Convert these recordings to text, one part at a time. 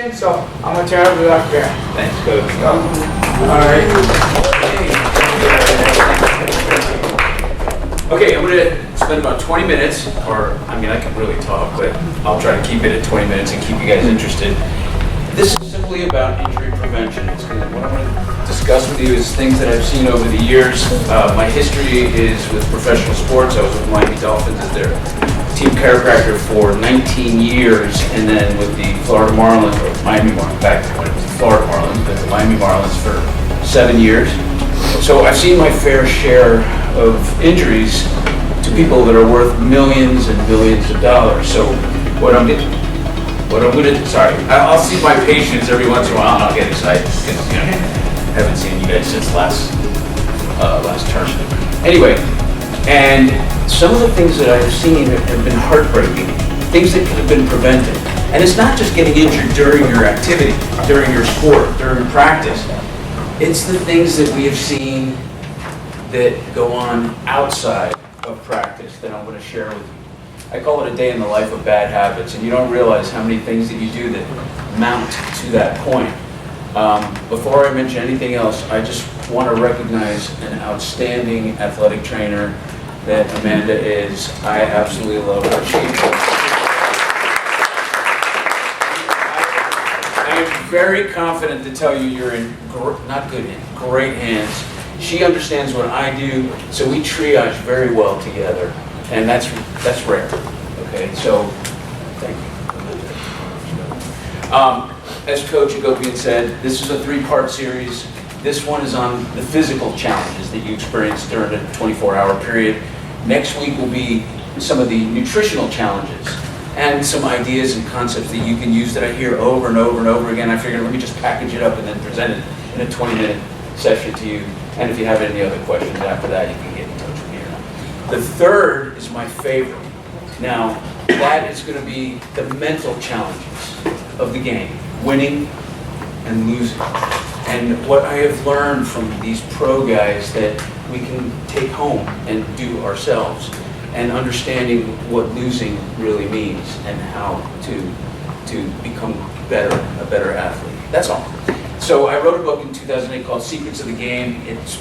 presentation, so I'm gonna turn it over to Dr. Bear. Thanks, Coach. All right. Okay, I'm going to spend about 20 minutes, or I mean, I can really talk, but I'll try to keep it at 20 minutes and keep you guys interested. This is simply about injury prevention. What I want to discuss with you is things that I've seen over the years. My history is with professional sports. I was with Miami Dolphins as their team chiropractor for 19 years, and then with the Florida Marlins, or Miami Marlins, back when it was the Florida Marlins, but the Miami Marlins for 7 years. So I've seen my fair share of injuries to people that are worth millions and billions of dollars. So I'll see my patients every once in a while and I'll get excited because I haven't seen you guys since last term. Anyway, and some of the things that I've seen have been heartbreaking, things that could have been prevented. And it's not just getting injured during your activity, during your sport, during practice. It's the things that we have seen that go on outside of practice that I'm going to share with you. I call it a day in the life of bad habits, and you don't realize how many things that you do that mount to that point. Before I mention anything else, I just want to recognize an outstanding athletic trainer that Amanda is. I absolutely love her. I'm very confident to tell you you're in great hands. She understands what I do, so we triage very well together, and that's rare. Okay, so thank you. As Coach Agopian said, this is a 3-part series. This one is on the physical challenges that you experience during a 24-hour period. Next week will be some of the nutritional challenges and some ideas and concepts that you can use that I hear over and over and over again. I figured let me just package it up and then present it in a 20-minute session to you. And if you have any other questions after that, you can get in touch with me. The third is my favorite. Now, that is going to be the mental challenges of the game, winning and losing. And what I have learned from these pro guys that we can take home and do ourselves, and understanding what losing really means and how to become a better athlete. That's all. So I wrote a book in 2008 called Secrets of the Game. It's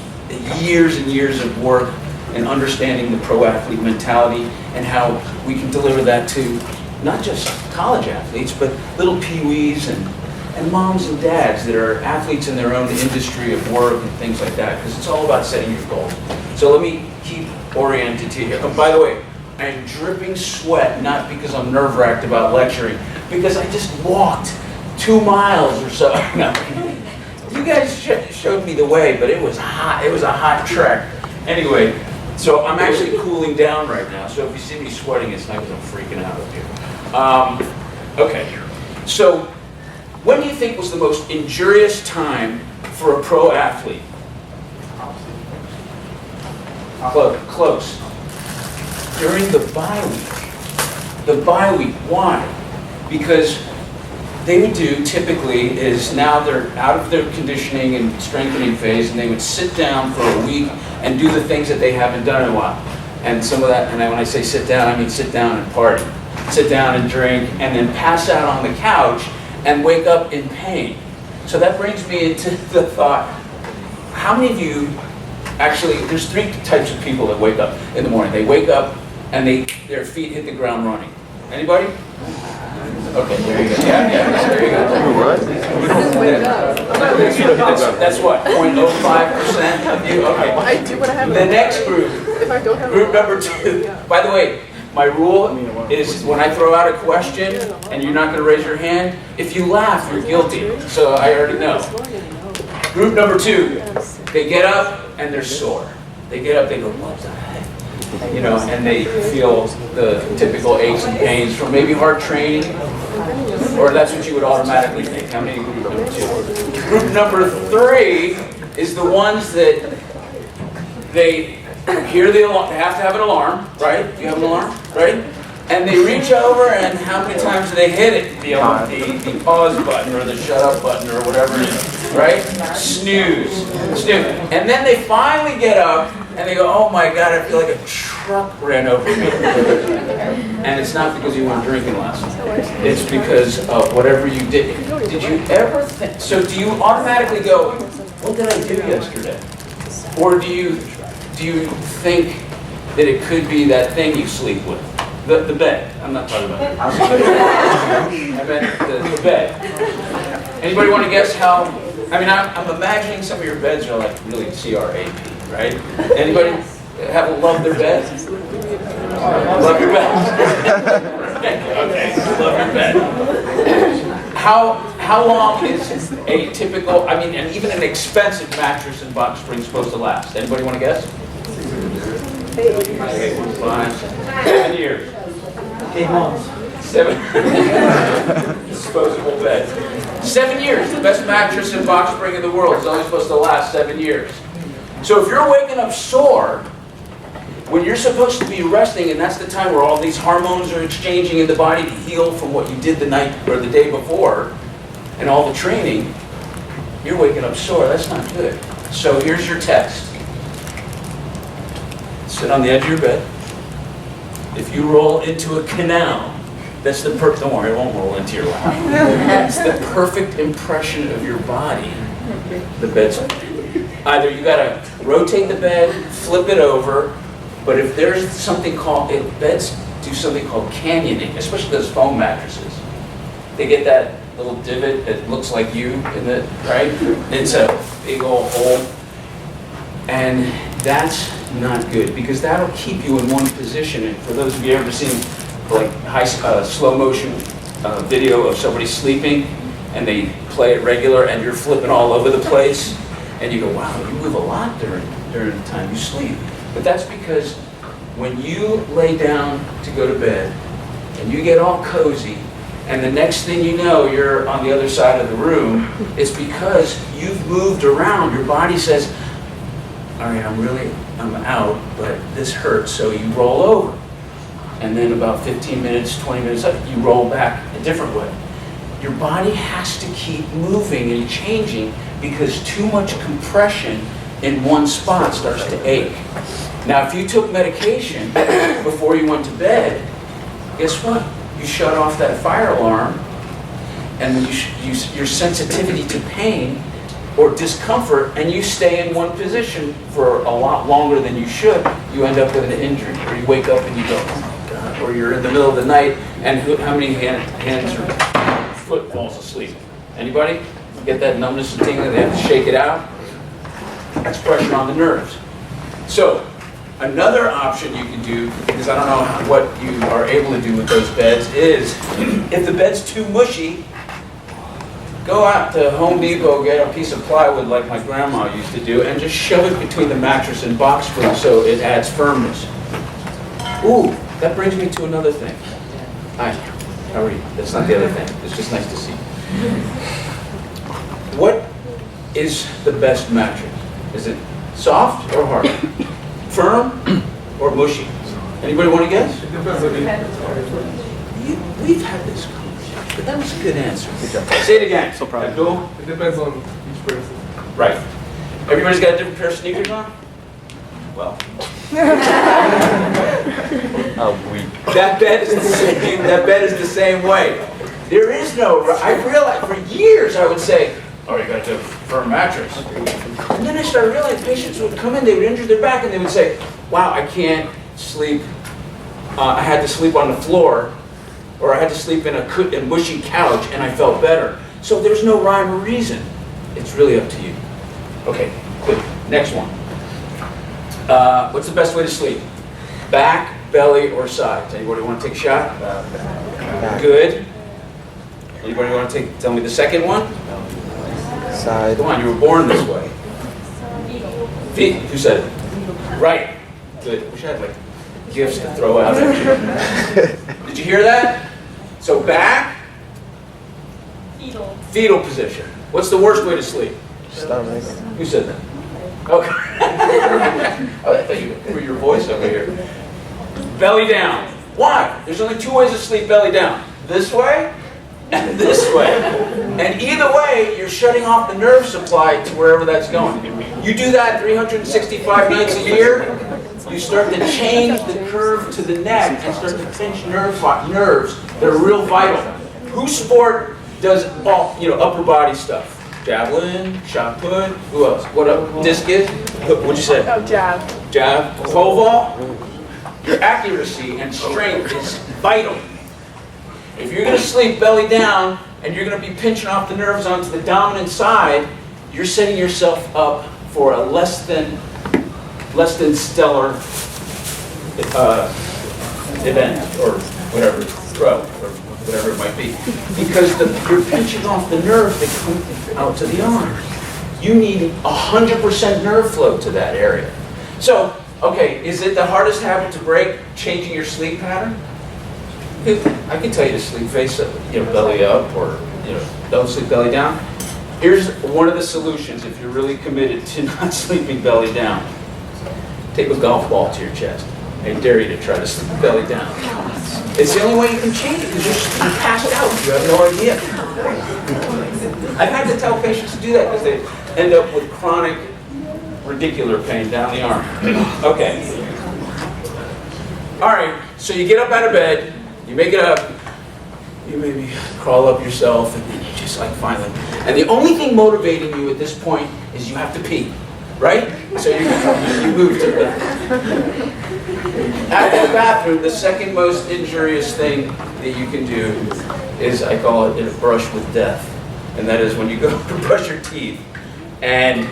years and years of work and understanding the pro athlete mentality and how we can deliver that to not just college athletes, but little peewees and moms and dads that are athletes in their own industry of work and things like that, because it's all about setting your goals. So let me keep oriented to here. Oh, by the way, I am dripping sweat, not because I'm nerve-wracked about lecturing, because I just walked 2 miles or so. No. You guys showed me the way, but it was hot. It was a hot trek. Anyway, so I'm actually cooling down right now. So if you see me sweating, it's not because I'm freaking out up here. Okay. So when do you think was the most injurious time for a pro athlete? Close. During the bye week. The bye week. Why? Because they would do typically is now they're out of their conditioning and strengthening phase, and they would sit down for a week and do the things that they haven't done in a while. And some of that, and when I say sit down, I mean sit down and party. Sit down and drink, and then pass out on the couch and wake up in pain. So that brings me into the thought, how many of you actually, there's 3 types of people that wake up in the morning. They wake up and their feet hit the ground running. Anybody? Okay, there you go. Yeah, there you go. That's what, 0.05% of you? Okay. I do what I have. The next group, If I don't have group number 2. By the way, my rule is when I throw out a question and you're not going to raise your hand, if you laugh, you're guilty. So I already know. Group number 2, they get up and they're sore. They get up, they go, what the heck? You know, and they feel the typical aches and pains from maybe hard training, or that's what you would automatically think. How many group number 2? Group number 3 is the ones that they hear the alarm. They have to have an alarm, right? Do you have an alarm, right? And they reach over, and how many times do they hit it? The pause button or the shut up button or whatever it is, right? Snooze. And then they finally get up and they go, oh my God, I feel like a truck ran over me. And it's not because you weren't drinking last night. It's because of whatever you did. Did you ever think, so do you automatically go, what did I do yesterday? Or do you think that it could be that thing you sleep with? The bed. I'm not talking about it. I meant the bed. Anybody want to guess how? I mean, I'm imagining some of your beds are like really CRAP, right? Anybody have loved their beds? Love your bed. Okay, love your bed. How long is a typical, I mean, and even an expensive mattress and box spring supposed to last? Anybody want to guess? 7 years. 8 months. 7. Disposable bed. 7 years. The best mattress and box spring in the world is only supposed to last 7 years. So if you're waking up sore, when you're supposed to be resting, and that's the time where all these hormones are exchanging in the body to heal from what you did the night or the day before, and all the training, you're waking up sore. That's not good. So here's your test. Sit on the edge of your bed. If you roll into a canal, that's the perfect, don't worry, it won't roll into your lap. It's the perfect impression of your body, the bed's. Either you gotta rotate the bed, flip it over, but if there's something called, beds do something called canyoning, especially those foam mattresses. They get that little divot that looks like you in the, right? It's a big old hole. And that's not good because that'll keep you in one position. And for those of you ever seen like slow motion video of somebody sleeping and they play it regular and you're flipping all over the place and you go, wow, you move a lot during the time you sleep. But that's because when you lay down to go to bed and you get all cozy and the next thing you know you're on the other side of the room, it's because you've moved around. Your body says, all right, I'm out, but this hurts, so you roll over. And then about 15 minutes, 20 minutes up, you roll back a different way. Your body has to keep moving and changing because too much compression in one spot starts to ache. Now, if you took medication before you went to bed, guess what? You shut off that fire alarm, and your sensitivity to pain or discomfort, and you stay in one position for a lot longer than you should, you end up with an injury, or you wake up and you go, oh my God, or you're in the middle of the night, and how many hands or foot falls asleep? Anybody? Get that numbness and tingling, they have to shake it out? That's pressure on the nerves. So, another option you can do, because I don't know what you are able to do with those beds, is if the bed's too mushy, go out to Home Depot, get a piece of plywood like my grandma used to do, and just shove it between the mattress and box spring so it adds firmness. Ooh, that brings me to another thing. Hi, how are you? That's not the other thing. It's just nice to see you. What is the best mattress? Is it soft or hard? Firm or mushy? Anybody want to guess? It depends on the We've had this conversation, but that was a good answer. Say it again. So proud. Abdul? It depends on each person. Right. Everybody's got a different pair of sneakers on? Well. That bed is the same. That bed is the same way. There is no. I realized for years I would say, "Oh, you got to have a firm mattress," and then I started realizing patients would come in, they would injure their back, and they would say, "Wow, I can't sleep. I had to sleep on the floor, or I had to sleep in a mushy couch, and I felt better." So there's no rhyme or reason. It's really up to you. Okay, good. Next one. What's the best way to sleep? Back, belly, or sides? Anybody want to take a shot? Good. Anybody want to tell me the second one? Side. Come on, you were born this way. Feet. Who said it? Right. Good. Wish I had like gifts to throw out at you. Did you hear that? So back. Fetal position. What's the worst way to sleep? Stomach. Who said that? Okay. Oh, I thought you were your voice over here. Belly down. Why? There's only two ways to sleep belly down. This way and this way. And either way, you're shutting off the nerve supply to wherever that's going. You do that 365 nights a year, you start to change the curve to the neck and start to pinch nerves that are real vital. Whose sport does all, upper body stuff? Javelin, shot put, who else? What up? Discus? What'd you say? Oh, jab. Jab, pole vault. Your accuracy and strength is vital. If you're going to sleep belly down and you're going to be pinching off the nerves onto the dominant side, you're setting yourself up for a less than stellar event or whatever, throw or whatever it might be, because you're pinching off the nerve that comes out to the arm. You need 100% nerve flow to that area. So, okay, is it the hardest habit to break, changing your sleep pattern? I can tell you to sleep face up, belly up, or don't sleep belly down. Here's one of the solutions if you're really committed to not sleeping belly down. Take a golf ball to your chest. I dare you to try to sleep belly down. It's the only way you can change it because you're passed out. You have no idea. I've had to tell patients to do that because they end up with chronic radicular pain down the arm. Okay. All right, so you get up out of bed, you make it up, you maybe crawl up yourself, and then you just finally. And the only thing motivating you at this point is you have to pee, right? So you move to the bathroom. After the bathroom, the second most injurious thing that you can do is, I call it a brush with death. And that is when you go to brush your teeth and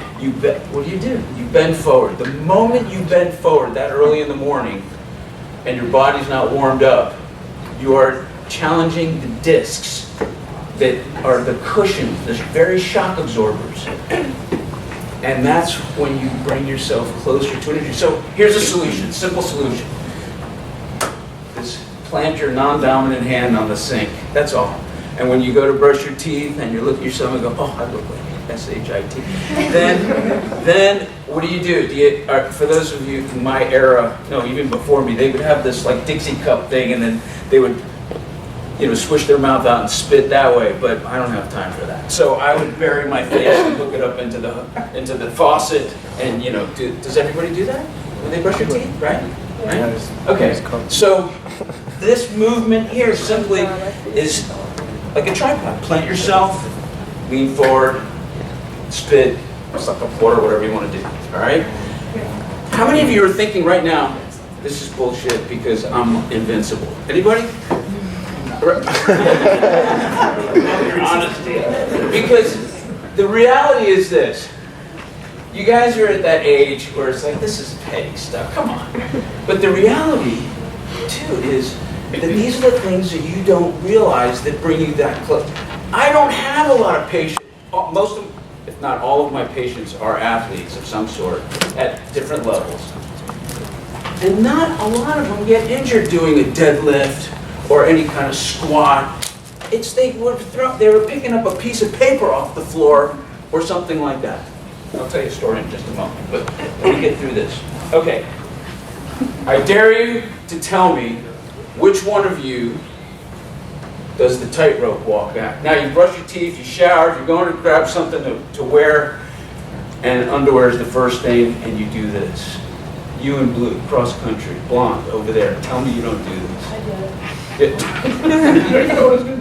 what do? You bend forward. The moment you bend forward that early in the morning and your body's not warmed up, you are challenging the discs that are the cushions, the very shock absorbers. And that's when you bring yourself closer to energy. So here's a solution, simple solution. Just plant your non-dominant hand on the sink, that's all. And when you go to brush your teeth and you look at yourself and go, oh, I look like S-H-I-T. Then what do? For those of you in my era, no, even before me, they would have this Dixie cup thing and then they would squish their mouth out and spit that way, but I don't have time for that. So I would bury my face and hook it up into the faucet, and does everybody do that when they brush your teeth, right? Okay, so this movement here simply is like a tripod. Plant yourself, lean forward, spit, suck up water, whatever you want to do, all right? How many of you are thinking right now, this is bullshit because I'm invincible? Anybody? Your honesty. Because the reality is this. You guys are at that age where it's this is petty stuff, come on. But the reality, too, is that these are the things that you don't realize that bring you that close. I don't have a lot of patients. Most of, if not all of my patients are athletes of some sort at different levels. And not a lot of them get injured doing a deadlift or any kind of squat. They were picking up a piece of paper off the floor or something like that. I'll tell you a story in just a moment, but let me get through this. Okay, I dare you to tell me which one of you does the tightrope walk act. Now you brush your teeth, you showered, you're going to grab something to wear, and underwear is the first thing, and you do this. You in blue, cross country, blonde, over there. Tell me you don't do this. I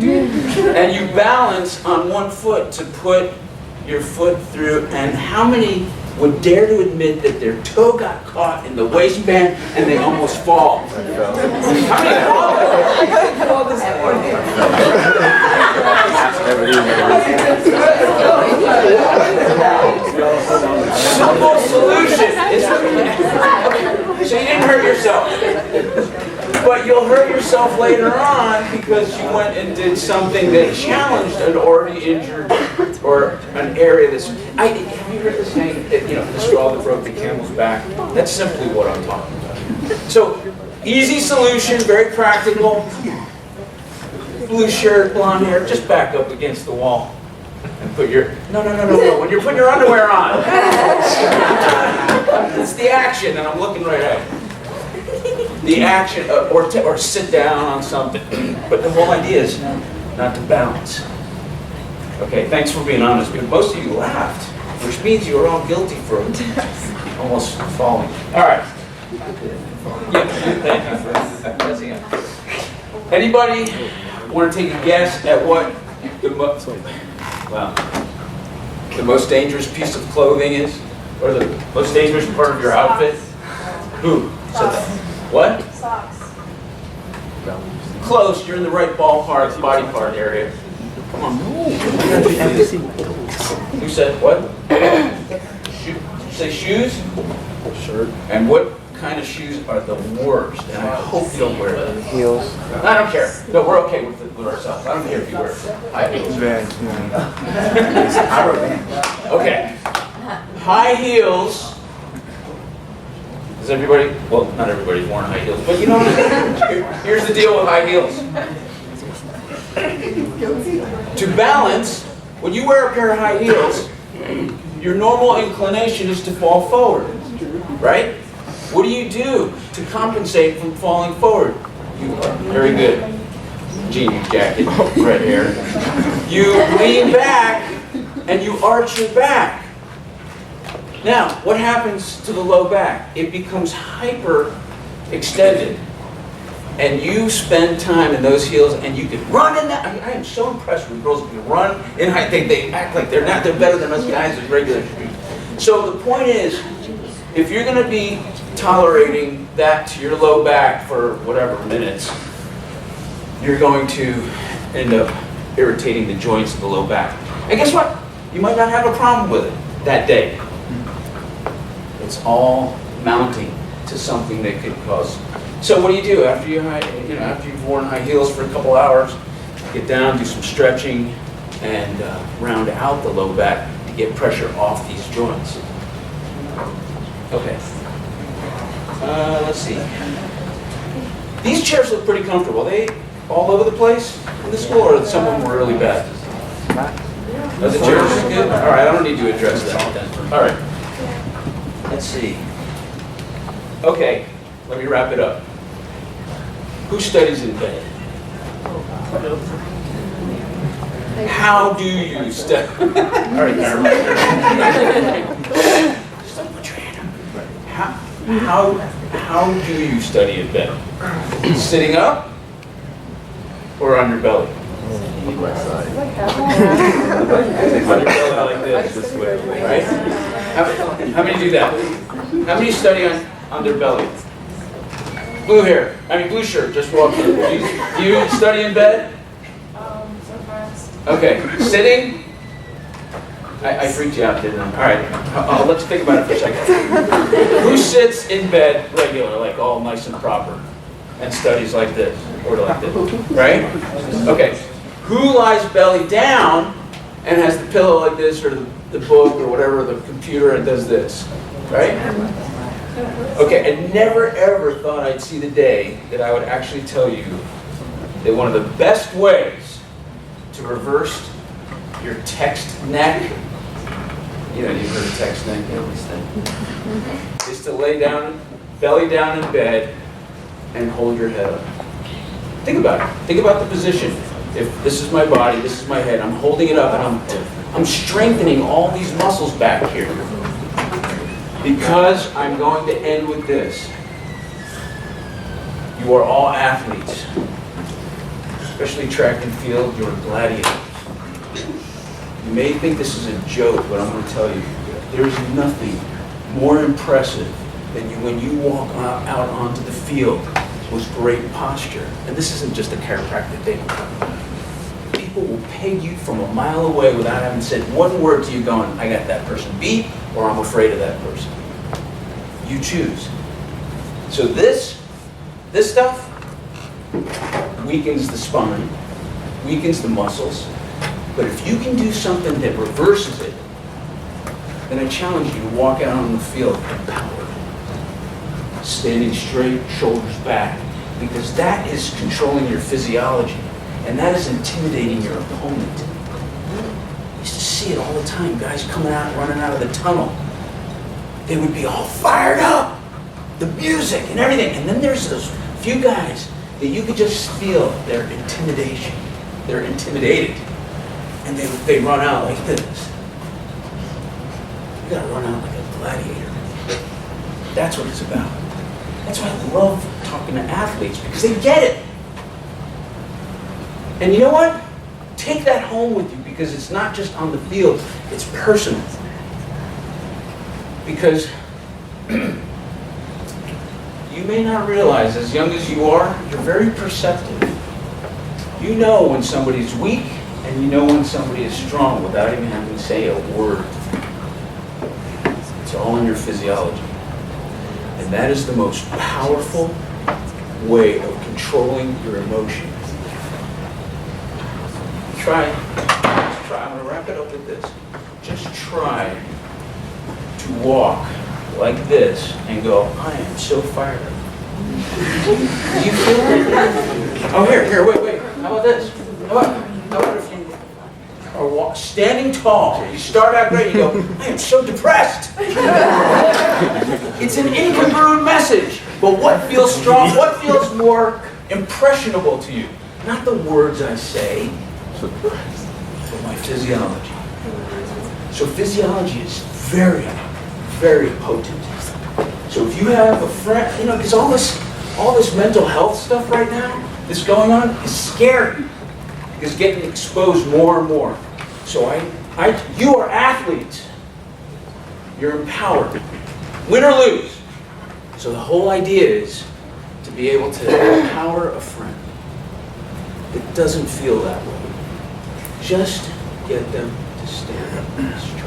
did. And you balance on one foot to put your foot through, and how many would dare to admit that their toe got caught in the waistband and they almost fall? How many fall? Simple solution. So you didn't hurt yourself. But you'll hurt yourself later on because you went and did something that challenged an already injured or an area that's... have you heard this saying, the straw that broke the camel's back? That's simply what I'm talking about. So, easy solution, very practical. Blue shirt, blonde hair, just back up against the wall and put your... No. When you're putting your underwear on. It's the action, and I'm looking right at you. The action, or sit down on something. But the whole idea is, not to balance. Okay, thanks for being honest, because most of you laughed, which means you were all guilty for almost falling. All right. Yeah, thank you for messing up. Anybody want to take a guess at what the most dangerous piece of clothing is? Or the most dangerous part of your outfit? Who said that? What? Socks. Close, you're in the right ballpark, body part area. Come on. Who said what? Did you say shoes? Shirt. And what kind of shoes are the worst? And I hope you don't wear them. Heels. I don't care. No, we're okay with ourselves. I don't care if you wear high heels. Vans. Okay. High heels. Does everybody, well, not everybody's worn high heels, but you know what I mean? Here's the deal with high heels. To balance, when you wear a pair of high heels, your normal inclination is to fall forward, right? What do you do to compensate from falling forward? You are very good. Jean jacket, red hair. You lean back and you arch your back. Now, what happens to the low back? It becomes hyper extended. And you spend time in those heels and you can run in that. I am so impressed with girls who can run in high. They act like they're better than us guys with regular shoes. So the point is, if you're going to be tolerating that to your low back for whatever minutes, you're going to end up irritating the joints of the low back. And guess what? You might not have a problem with it that day. It's all mounting to something that could cause. So what do you do after after you've worn high heels for a couple hours? Get down, do some stretching, and round out the low back to get pressure off these joints. Okay. Let's see. These chairs look pretty comfortable. Are they all over the place in the school, or some of them were really bad? Are the chairs good? All right, I don't need to address that then. All right. Let's see. Okay, let me wrap it up. Who studies in bed? How do you study? All right, never mind. Just put your hand up. How do you study in bed? Sitting up or on your belly? On your belly like this way, right? How many do that? How many study on their belly? Blue shirt, just walked in. Do you study in bed? Sometimes. Okay, sitting? I freaked you out, didn't I? All right, let's think about it for a second. Who sits in bed regular, like all nice and proper, and studies like this, or like this, right? Okay, who lies belly down and has the pillow like this, or the book, or whatever, the computer, and does this, right? Okay, I never ever thought I'd see the day that I would actually tell you that one of the best ways to reverse your text neck, you've heard of text neck, is to lay down, belly down in bed, and hold your head up. Think about it. Think about the position. If this is my body, this is my head, I'm holding it up, and I'm strengthening all these muscles back here. Because I'm going to end with this. You are all athletes, especially track and field, you're gladiators. You may think this is a joke, but I'm going to tell you, there's nothing more impressive than when you walk out onto the field with great posture. And this isn't just a chiropractic thing. People will peg you from a mile away without having said one word to you going, I got that person beat, or I'm afraid of that person. You choose. So this stuff weakens the spine, weakens the muscles, but if you can do something that reverses it, then I challenge you to walk out on the field empowered, standing straight, shoulders back, because that is controlling your physiology, and that is intimidating your opponent. I used to see it all the time, guys coming out, running out of the tunnel. They would be all fired up, the music and everything. And then there's those few guys that you could just feel their intimidation. They're intimidated. And they run out like this. You gotta run out like a gladiator. That's what it's about. That's why I love talking to athletes, because they get it. And you know what? Take that home with you, because it's not just on the field, it's personal. Because you may not realize, as young as you are, you're very perceptive. You know when somebody's weak, and you know when somebody is strong without even having to say a word. It's all in your physiology. And that is the most powerful way of controlling your emotions. Try, I'm going to wrap it up with this. Just try to walk like this and go, I am so fired up. Do you feel that? Oh, here, wait. How about this? How about if you are standing tall, you start out great, you go, I am so depressed. It's an incongruent message, but what feels strong, what feels more impressionable to you? Not the words I say, but my physiology. So physiology is very, very potent. So if you have a friend, you know, because all this mental health stuff right now that's going on is scary, because getting exposed more and more. So you are athletes. You're empowered, win or lose. So the whole idea is to be able to empower a friend that doesn't feel that way. Just get them to stand up straight.